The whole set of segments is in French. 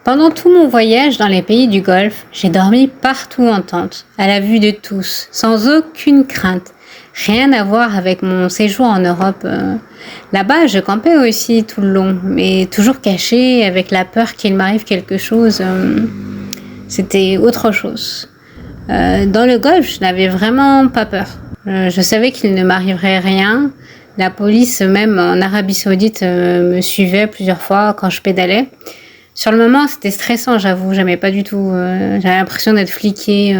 Pendant tout mon voyage dans les pays du Golfe, j'ai dormi partout en tente, à la vue de tous, sans aucune crainte. Rien à voir avec mon séjour en Europe. Là-bas, je campais aussi tout le long, mais toujours caché, avec la peur qu'il m'arrive quelque chose. C'était autre chose. Dans le Golfe, je n'avais vraiment pas peur. Je savais qu'il ne m'arriverait rien. La police, même en Arabie Saoudite, me suivait plusieurs fois quand je pédalais. Sur le moment, c'était stressant, j'avoue, j'aimais pas du tout. J'avais l'impression d'être fliquée.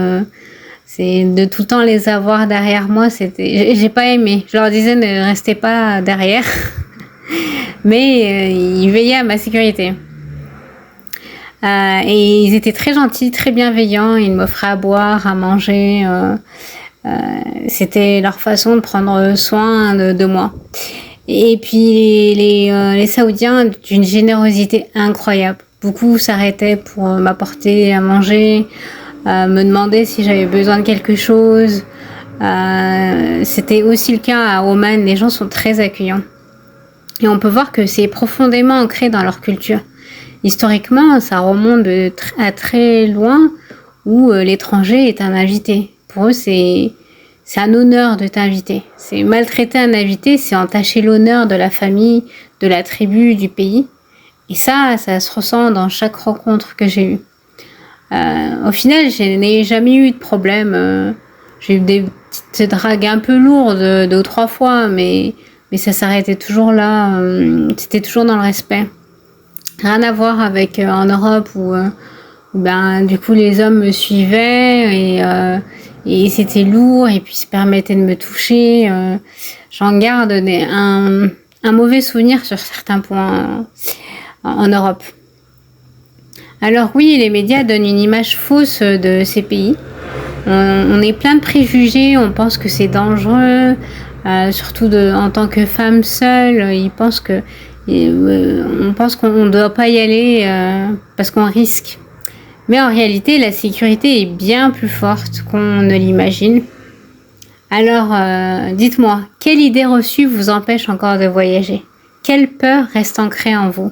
C'est de tout le temps les avoir derrière moi, j'ai pas aimé. Je leur disais ne restez pas derrière, mais ils veillaient à ma sécurité. Et ils étaient très gentils, très bienveillants. Ils m'offraient à boire, à manger. C'était leur façon de prendre soin de moi. Et puis les Saoudiens d'une générosité incroyable. Beaucoup s'arrêtaient pour m'apporter à manger, me demander si j'avais besoin de quelque chose. C'était aussi le cas à Oman. Les gens sont très accueillants. Et on peut voir que c'est profondément ancré dans leur culture. Historiquement, ça remonte à très loin où l'étranger est un invité. Pour eux, c'est un honneur de t'inviter. C'est maltraiter un invité, c'est entacher l'honneur de la famille, de la tribu, du pays. Et ça se ressent dans chaque rencontre que j'ai eue. Au final, je n'ai jamais eu de problème. J'ai eu des petites dragues un peu lourdes 2 ou 3 fois, mais ça s'arrêtait toujours là. C'était toujours dans le respect. Rien à voir avec en Europe où du coup les hommes me suivaient et c'était lourd et puis se permettaient de me toucher. J'en garde un mauvais souvenir sur certains points en Europe. Alors oui, les médias donnent une image fausse de ces pays. On est plein de préjugés, on pense que c'est dangereux, surtout en tant que femme seule, on pense qu'on ne doit pas y aller parce qu'on risque. Mais en réalité, la sécurité est bien plus forte qu'on ne l'imagine. Alors, dites-moi, quelle idée reçue vous empêche encore de voyager ? Quelle peur reste ancrée en vous ?